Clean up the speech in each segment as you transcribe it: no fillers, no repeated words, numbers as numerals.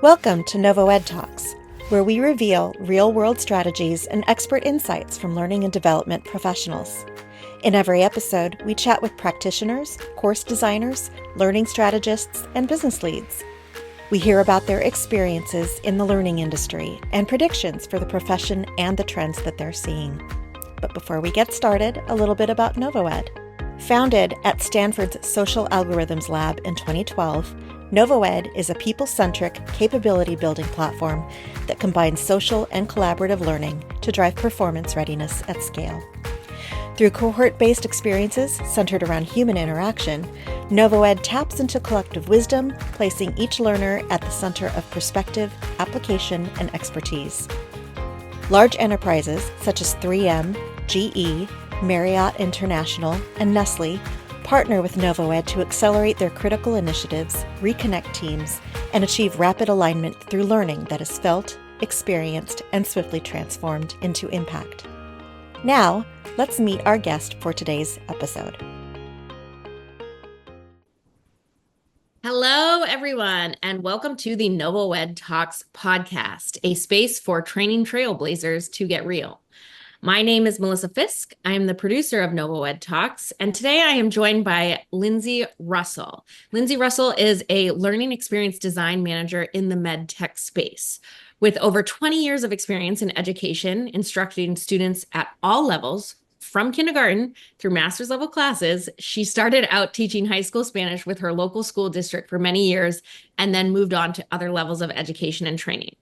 Welcome to NovoEdTalks, where we reveal real-world strategies and expert insights from learning and development professionals. In every episode, we chat with practitioners, course designers, learning strategists, and business leads. We hear about their experiences in the learning industry and predictions for the profession and the trends that they're seeing. But before we get started, a little bit about NovoEd. Founded at Stanford's Social Algorithms Lab in 2012, NovoEd is a people-centric, capability-building platform that combines social and collaborative learning to drive performance readiness at scale. Through cohort-based experiences centered around human interaction, NovoEd taps into collective wisdom, placing each learner at the center of perspective, application, and expertise. Large enterprises such as 3M, GE, Marriott International, and Nestle partner with NovoEd to accelerate their critical initiatives, reconnect teams, and achieve rapid alignment through learning that is felt, experienced, and swiftly transformed into impact. Now, let's meet our guest for today's episode. Hello, everyone, and welcome to the NovoEdTalks podcast, a space for training trailblazers to get real. My name is Melissa Fisk. I am the producer of NovoEdTalks, and today I am joined by Lindsay Russell. Lindsay Russell is a learning experience design manager in the MedTech space. With over 20 years of experience in education, instructing students at all levels, from kindergarten through master's level classes, she started out teaching high school Spanish with her local school district for many years and then moved on to other levels of education and training.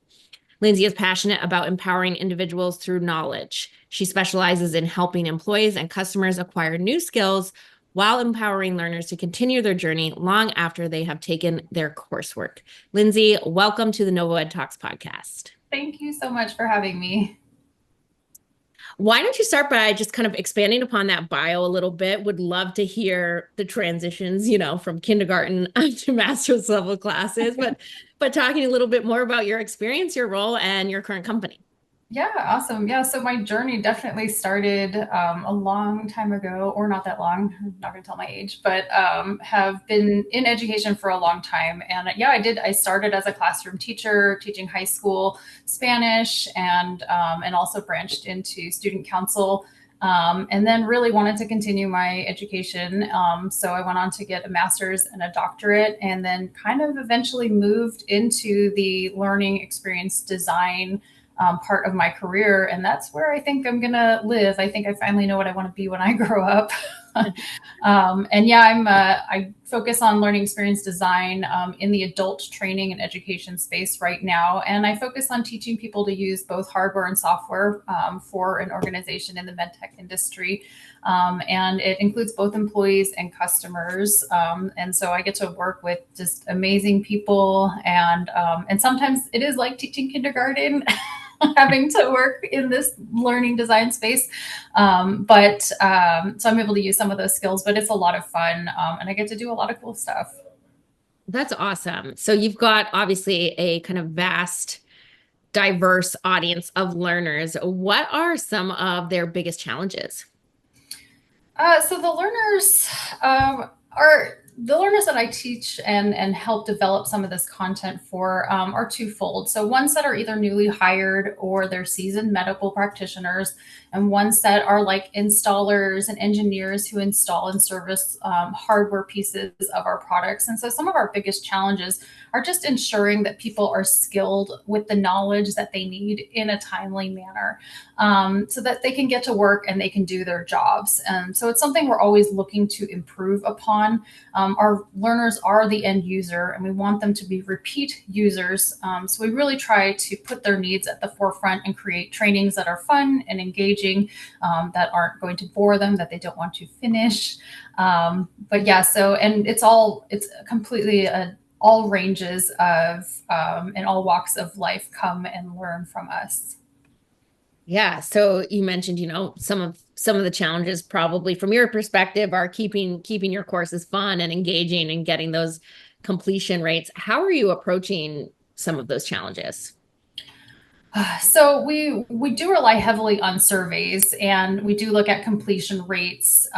Lindsay is passionate about empowering individuals through knowledge. She specializes in helping employees and customers acquire new skills while empowering learners to continue their journey long after they have taken their coursework. Lindsay, welcome to the NovoEdTalks podcast. Thank you so much for having me. Why don't you start by just kind of expanding upon that bio a little bit? Would love to hear the transitions, from kindergarten to master's level classes, but talking a little bit more about your experience, your role, and your current company. Yeah, awesome. Yeah, so my journey definitely started a long time ago, or not that long. I'm not going to tell my age, but have been in education for a long time. And yeah, I started as a classroom teacher, teaching high school Spanish, and also branched into student council. And then really wanted to continue my education. So I went on to get a master's and a doctorate, and then kind of eventually moved into the learning experience design part of my career. And that's where I think I'm going to live. I think I finally know what I want to be when I grow up. And yeah, I focus on learning experience design in the adult training and education space right now. And I focus on teaching people to use both hardware and software for an organization in the MedTech industry. And it includes both employees and customers. And so I get to work with just amazing people. And sometimes it is like teaching kindergarten. Having to work in this learning design space. So I'm able to use some of those skills, but it's a lot of fun. And I get to do a lot of cool stuff. That's awesome. So you've got obviously a kind of vast, diverse audience of learners. What are some of their biggest challenges? So the learners are the learners that I teach and help develop some of this content for are twofold. So one set are either newly hired or they're seasoned medical practitioners, and one set are like installers and engineers who install and service hardware pieces of our products. And so some of our biggest challenges are just ensuring that people are skilled with the knowledge that they need in a timely manner, so that they can get to work and they can do their jobs. And so it's something we're always looking to improve upon. Our learners are the end user, and we want them to be repeat users. So we really try to put their needs at the forefront and create trainings that are fun and engaging, that aren't going to bore them, that they don't want to finish. But yeah, and it's completely all ranges of and all walks of life come and learn from us. Yeah. So you mentioned, some of the challenges probably from your perspective are keeping your courses fun and engaging and getting those completion rates. How are you approaching some of those challenges? So we do rely heavily on surveys, and we do look at completion rates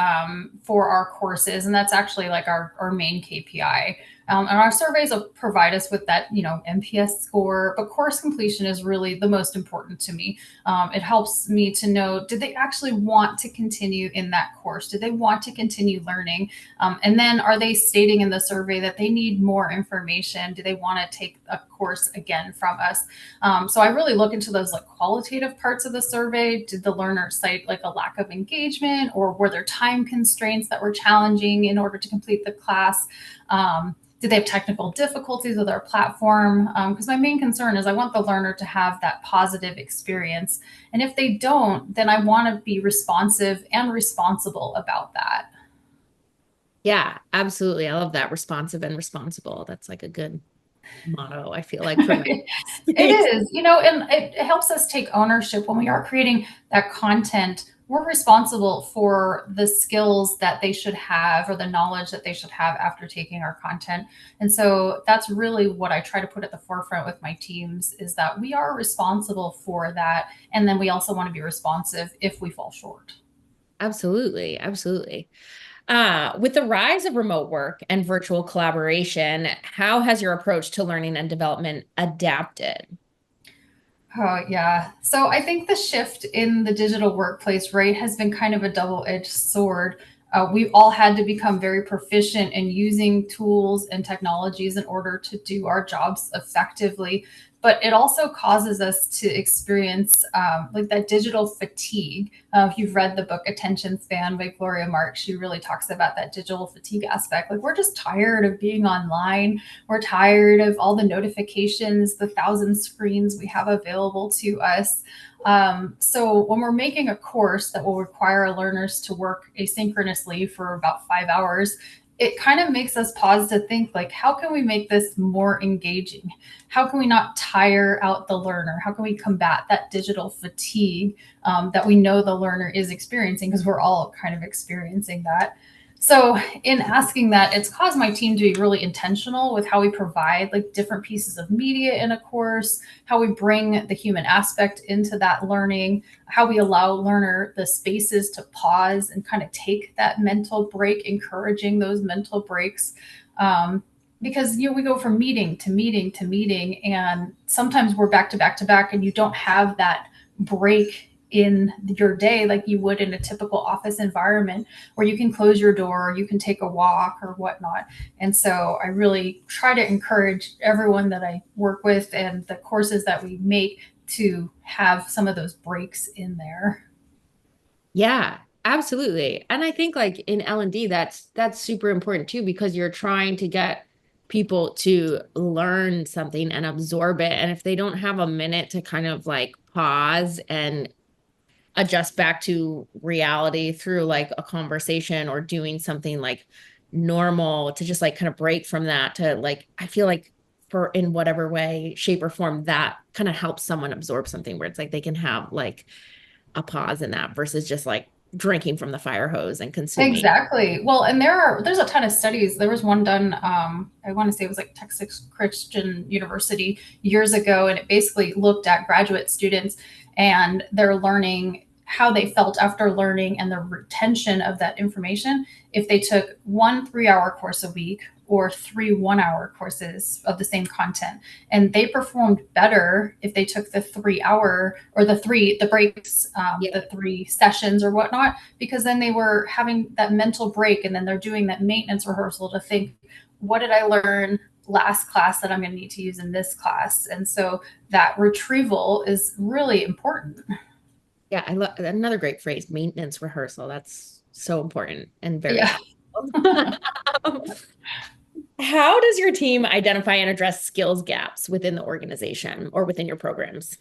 for our courses, and that's actually like our main KPI. And our surveys will provide us with that, NPS score, but course completion is really the most important to me. It helps me to know, did they actually want to continue in that course? Do they want to continue learning? And then are they stating in the survey that they need more information? Do they want to take a course again from us? So I really look into those like qualitative parts of the survey. Did the learner cite like a lack of engagement, or were there time constraints that were challenging in order to complete the class? Did they have technical difficulties with our platform? Because my main concern is I want the learner to have that positive experience. And if they don't, then I want to be responsive and responsible about that. Yeah, absolutely. I love that. Responsive and responsible. That's like a good motto, I feel like, for my It space. is, and it helps us take ownership when we are creating that content. We're responsible for the skills that they should have, or the knowledge that they should have after taking our content. And so that's really what I try to put at the forefront with my teams, is that we are responsible for that. And then we also want to be responsive if we fall short. Absolutely. Absolutely. With the rise of remote work and virtual collaboration, how has your approach to learning and development adapted? Oh, yeah. So I think the shift in the digital workplace, right, has been kind of a double-edged sword. We've all had to become very proficient in using tools and technologies in order to do our jobs effectively. But it also causes us to experience like that digital fatigue. If you've read the book Attention Span by Gloria Marx, she really talks about that digital fatigue aspect. Like, we're just tired of being online. We're tired of all the notifications, the thousand screens we have available to us. So when we're making a course that will require our learners to work asynchronously for about 5 hours, it kind of makes us pause to think, like, how can we make this more engaging? How can we not tire out the learner? How can we combat that digital fatigue that we know the learner is experiencing, because we're all kind of experiencing that. So in asking that, it's caused my team to be really intentional with how we provide like different pieces of media in a course, how we bring the human aspect into that learning, how we allow learner the spaces to pause and kind of take that mental break, encouraging those mental breaks. Because we go from meeting to meeting to meeting, and sometimes we're back to back to back, and you don't have that break in your day like you would in a typical office environment, where you can close your door, you can take a walk or whatnot. And so I really try to encourage everyone that I work with and the courses that we make to have some of those breaks in there. Yeah, absolutely. And I think like in L&D, that's super important too, because you're trying to get people to learn something and absorb it. And if they don't have a minute to kind of like pause and adjust back to reality through like a conversation or doing something like normal, to just like kind of break from that, to like, I feel like for in whatever way, shape or form, that kind of helps someone absorb something, where it's like they can have like a pause in that versus just like drinking from the fire hose and consuming. Exactly. Well, and there's a ton of studies. There was one done, I want to say it was like Texas Christian University years ago, and it basically looked at graduate students and their learning, how they felt after learning, and the retention of that information if they took 1 3-hour course a week or 3 1-hour courses of the same content. And they performed better if they took the 3 hour, or the breaks, the 3 sessions or whatnot, because then they were having that mental break, and then they're doing that maintenance rehearsal to think, what did I learn last class that I'm going to need to use in this class? And so that retrieval is really important. Yeah, I love another great phrase, maintenance rehearsal. That's so important and very Yeah. valuable. How does your team identify and address skills gaps within the organization or within your programs?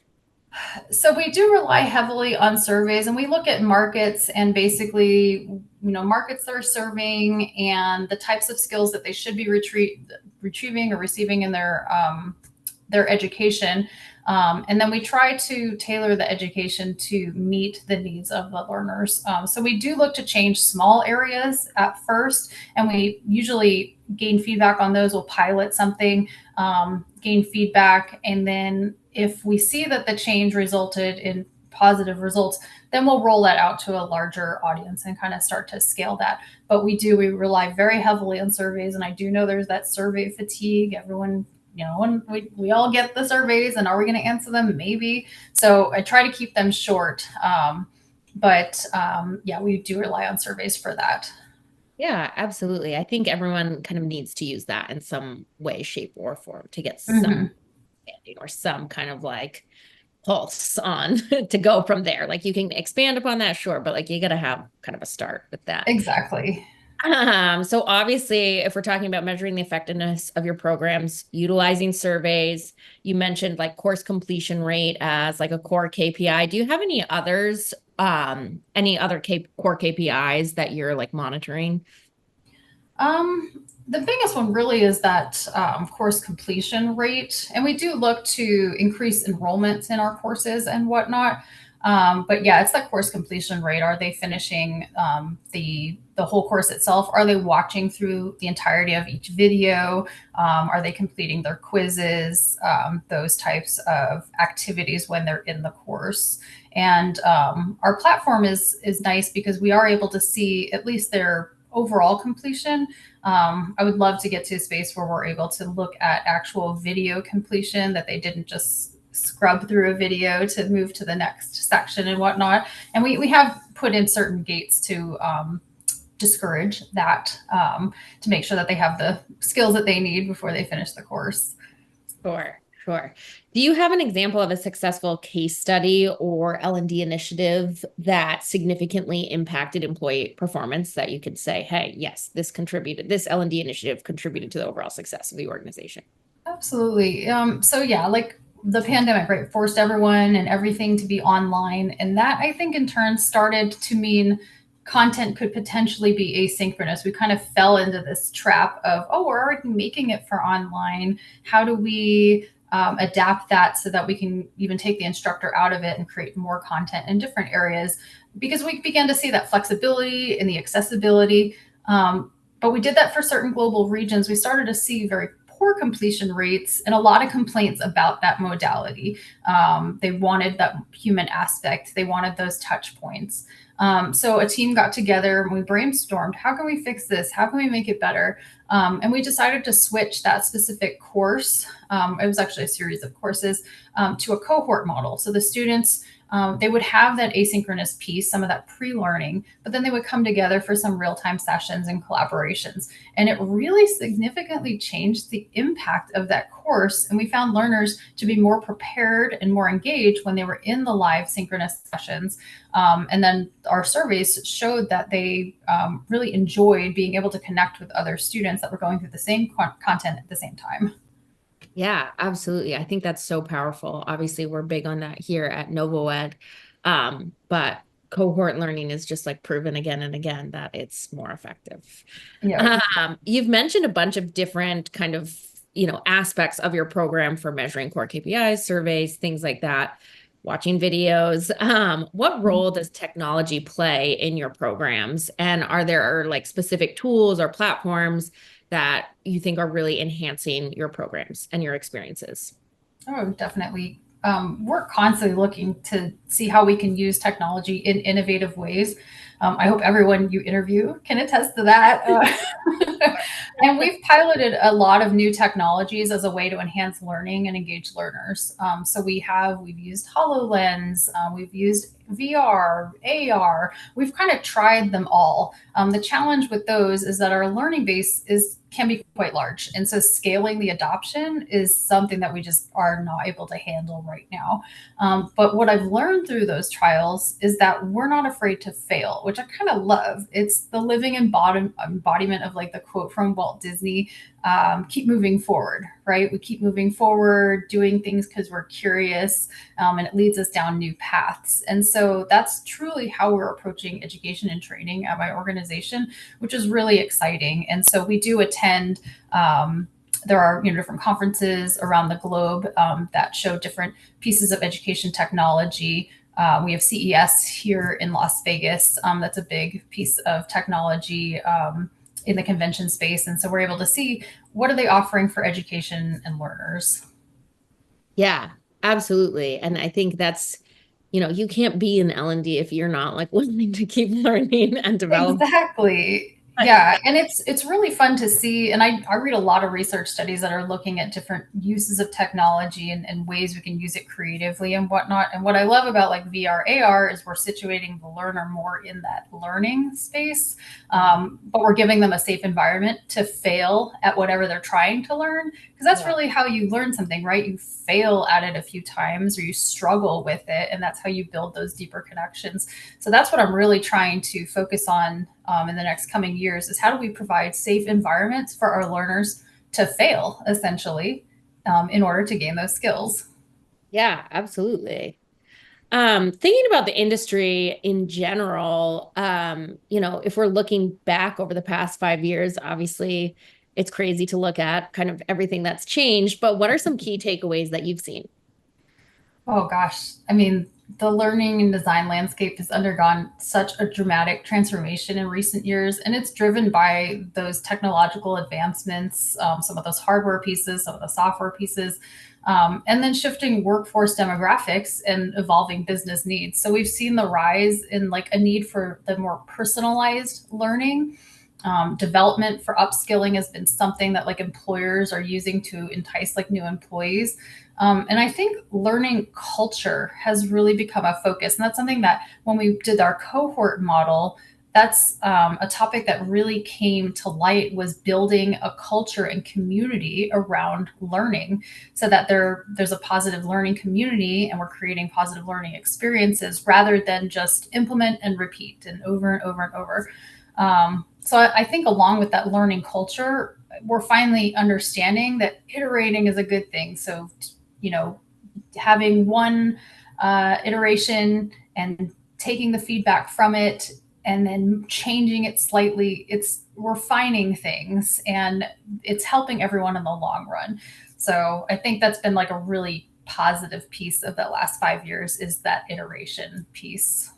So we do rely heavily on surveys, and we look at markets, and basically, markets they're serving and the types of skills that they should be retrieving or receiving in their education. And then we try to tailor the education to meet the needs of the learners. So we do look to change small areas at first, and we usually gain feedback on those. We'll pilot something, gain feedback, and then if we see that the change resulted in positive results, then we'll roll that out to a larger audience and kind of start to scale that. But we rely very heavily on surveys. And I do know there's that survey fatigue. Everyone, when we all get the surveys, and are we going to answer them? Maybe. So I try to keep them short. But we do rely on surveys for that. Yeah, absolutely. I think everyone kind of needs to use that in some way, shape, or form to get some understanding or some kind of like pulse on to go from there. Like you can expand upon that, sure, but like you got to have kind of a start with that. Exactly. So obviously, if we're talking about measuring the effectiveness of your programs, utilizing surveys, you mentioned like course completion rate as like a core KPI. Do you have any others, core KPIs that you're like monitoring? The biggest one really is that course completion rate. And we do look to increase enrollment in our courses and whatnot. But yeah, it's that course completion rate. Are they finishing the whole course itself? Are they watching through the entirety of each video? Are they completing their quizzes? Those types of activities when they're in the course. And our platform is nice because we are able to see at least their overall completion. I would love to get to a space where we're able to look at actual video completion, that they didn't just scrub through a video to move to the next section and whatnot. And we have put in certain gates to discourage that, to make sure that they have the skills that they need before they finish the course. Sure. Do you have an example of a successful case study or L&D initiative that significantly impacted employee performance that you could say, hey, yes, this L&D initiative contributed to the overall success of the organization? Absolutely. So yeah, like the pandemic, right, forced everyone and everything to be online. And that, I think, in turn started to mean content could potentially be asynchronous. We kind of fell into this trap of, oh, we're already making it for online. How do we adapt that so that we can even take the instructor out of it and create more content in different areas? Because we began to see that flexibility and the accessibility. But we did that for certain global regions. We started to see very poor completion rates and a lot of complaints about that modality. They wanted that human aspect. They wanted those touch points. So a team got together and we brainstormed, how can we fix this? How can we make it better? And we decided to switch that specific course. It was actually a series of courses, to a cohort model. So the students, they would have that asynchronous piece, some of that pre-learning, but then they would come together for some real-time sessions and collaborations. And it really significantly changed the impact of that course. And we found learners to be more prepared and more engaged when they were in the live synchronous sessions. And then our surveys showed that they really enjoyed being able to connect with other students that were going through the same content at the same time. Yeah, absolutely. I think that's so powerful. Obviously, we're big on that here at NovoEd. But cohort learning is just like proven again and again that it's more effective. Yeah. You've mentioned a bunch of different kind of, aspects of your program for measuring core KPIs, surveys, things like that, watching videos. What role does technology play in your programs? And are there like specific tools or platforms that you think are really enhancing your programs and your experiences? Oh, definitely. We're constantly looking to see how we can use technology in innovative ways. I hope everyone you interview can attest to that. And we've piloted a lot of new technologies as a way to enhance learning and engage learners. So we've used HoloLens, we've used VR, AR. We've kind of tried them all. The challenge with those is that our learning base can be quite large. And so scaling the adoption is something that we just are not able to handle right now. But what I've learned through those trials is that we're not afraid to fail, which I kind of love. It's the living embodiment of like the quote from Walt Disney, keep moving forward, right? We keep moving forward, doing things because we're curious, and it leads us down new paths. And so that's truly how we're approaching education and training at my organization, which is really exciting. And so we do attend, there are different conferences around the globe that show different pieces of education technology. We have CES here in Las Vegas. That's a big piece of technology in the convention space. And so we're able to see what are they offering for education and learners. Yeah, absolutely. And I think that's you can't be in L&D if you're not like willing to keep learning and develop. Exactly. Yeah, and it's really fun to see. And I read a lot of research studies that are looking at different uses of technology and ways we can use it creatively and whatnot. And what I love about like VR, AR is we're situating the learner more in that learning space, but we're giving them a safe environment to fail at whatever they're trying to learn. Because that's really how you learn something, right? You fail at it a few times or you struggle with it, and that's how you build those deeper connections. So that's what I'm really trying to focus on in the next coming years is how do we provide safe environments for our learners to fail essentially in order to gain those skills. Yeah, absolutely. Thinking about the industry in general, if we're looking back over the past 5 years, obviously it's crazy to look at kind of everything that's changed, but what are some key takeaways that you've seen? Oh gosh, I mean, the learning and design landscape has undergone such a dramatic transformation in recent years, and it's driven by those technological advancements, some of those hardware pieces, some of the software pieces, and then shifting workforce demographics and evolving business needs. So we've seen the rise in like a need for the more personalized learning. Development for upskilling has been something that like employers are using to entice like new employees. And I think learning culture has really become a focus. And that's something that when we did our cohort model, that's a topic that really came to light was building a culture and community around learning so that there's a positive learning community and we're creating positive learning experiences rather than just implement and repeat and over and over and over. So I think along with that learning culture, we're finally understanding that iterating is a good thing. So, you know, having one iteration and taking the feedback from it and then changing it slightly, it's refining things and it's helping everyone in the long run. So I think that's been like a really positive piece of the last 5 years is that iteration piece.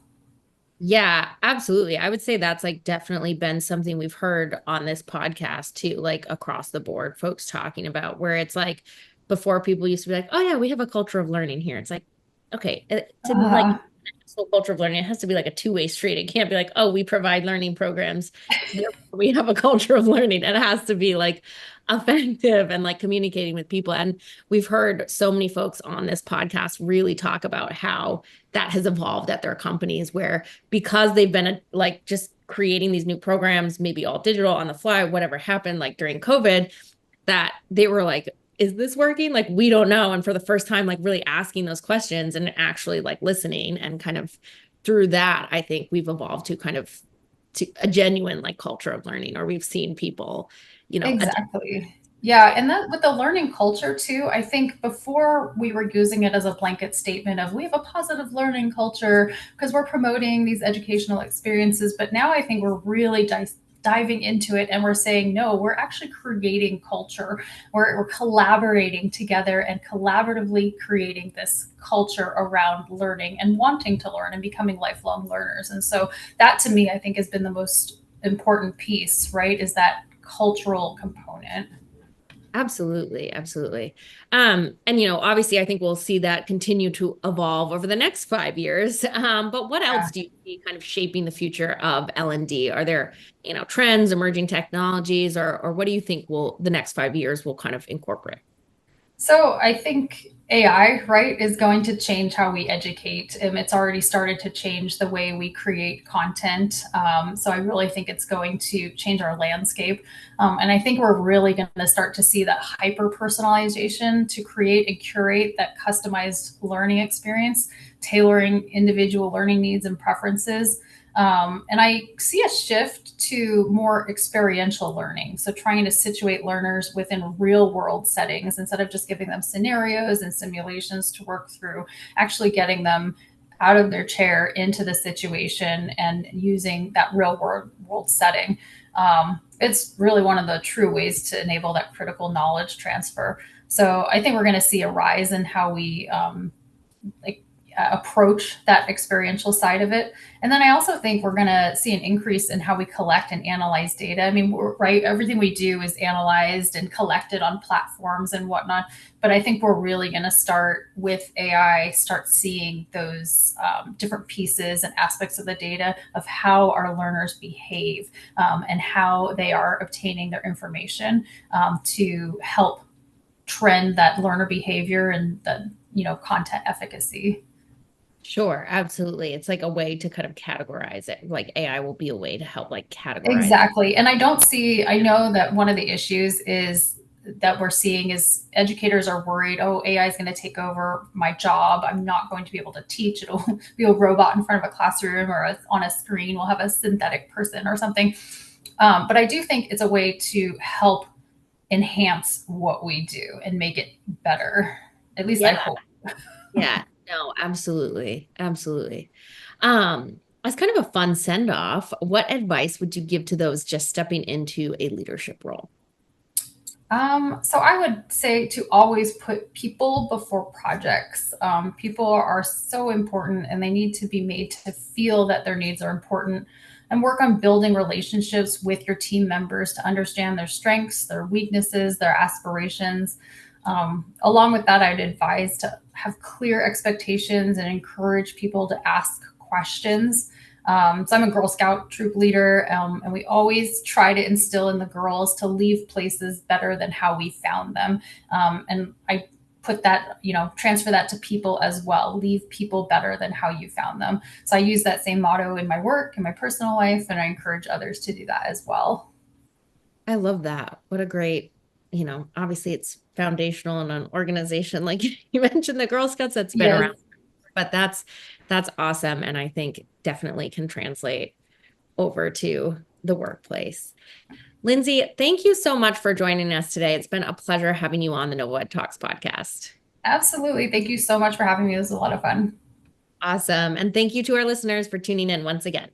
Yeah, absolutely. I would say that's like definitely been something we've heard on this podcast too, like across the board, folks talking about where it's like before people used to be like, oh yeah, we have a culture of learning here. It's like, okay, to like Uh, so culture of learning, it has to be like a two-way street. It can't be like, oh, we provide learning programs, therefore we have a culture of learning. It has to be like effective and like communicating with people. And we've heard so many folks on this podcast really talk about how that has evolved at their companies where because they've been like just creating these new programs, maybe all digital on the fly, whatever happened like during COVID, that they were like, is this working? Like, we don't know. And for the first time, like really asking those questions and actually like listening and kind of through that, I think we've evolved to kind of to a genuine like culture of learning, or we've seen people, adapt. Exactly. Yeah, and that with the learning culture too, I think before we were using it as a blanket statement of we have a positive learning culture because we're promoting these educational experiences, but now I think we're really diving into it and we're saying no, we're actually creating culture. We're collaborating together and collaboratively creating this culture around learning and wanting to learn and becoming lifelong learners. And so that to me, I think has been the most important piece, right? Is that cultural component. Absolutely, absolutely. And obviously I think we'll see that continue to evolve over the next 5 years. But what Yeah. else do you see kind of shaping the future of L&D? Are there, trends, emerging technologies, or what do you think will the next 5 years will kind of incorporate? So I think AI, right, is going to change how we educate. It's already started to change the way we create content. So I really think it's going to change our landscape. And I think we're really going to start to see that hyper personalization to create and curate that customized learning experience, tailoring individual learning needs and preferences. And I see a shift to more experiential learning. So, trying to situate learners within real world settings instead of just giving them scenarios and simulations to work through, actually getting them out of their chair into the situation and using that world setting. It's really one of the true ways to enable that critical knowledge transfer. So, I think we're going to see a rise in how we like approach that experiential side of it. And then I also think we're going to see an increase in how we collect and analyze data. I mean, right, everything we do is analyzed and collected on platforms and whatnot. But I think we're really going to start with AI, start seeing those different pieces and aspects of the data of how our learners behave and how they are obtaining their information to help trend that learner behavior and the content efficacy. Sure, absolutely. It's like a way to kind of categorize it. Like AI will be a way to help like categorize. Exactly. And I know that one of the issues is that we're seeing is educators are worried, oh, AI is going to take over my job. I'm not going to be able to teach. It'll be a robot in front of a classroom or on a screen. We'll have a synthetic person or something. But I do think it's a way to help enhance what we do and make it better. At least I Yeah. hope. Yeah. No, absolutely. Absolutely. As kind of a fun send off, what advice would you give to those just stepping into a leadership role? So I would say to always put people before projects. People are so important and they need to be made to feel that their needs are important, and work on building relationships with your team members to understand their strengths, their weaknesses, their aspirations. Along with that, I'd advise to have clear expectations and encourage people to ask questions. So I'm a Girl Scout troop leader, and we always try to instill in the girls to leave places better than how we found them. And I put that, transfer that to people as well. Leave people better than how you found them. So I use that same motto in my work, in my personal life, and I encourage others to do that as well. I love that. What a great, obviously it's foundational in an organization. Like you mentioned, the Girl Scouts that's been Yes. around, but that's awesome. And I think definitely can translate over to the workplace. Lindsay, thank you so much for joining us today. It's been a pleasure having you on the NovoEdTalks podcast. Absolutely. Thank you so much for having me. It was a lot of fun. Awesome. And thank you to our listeners for tuning in once again.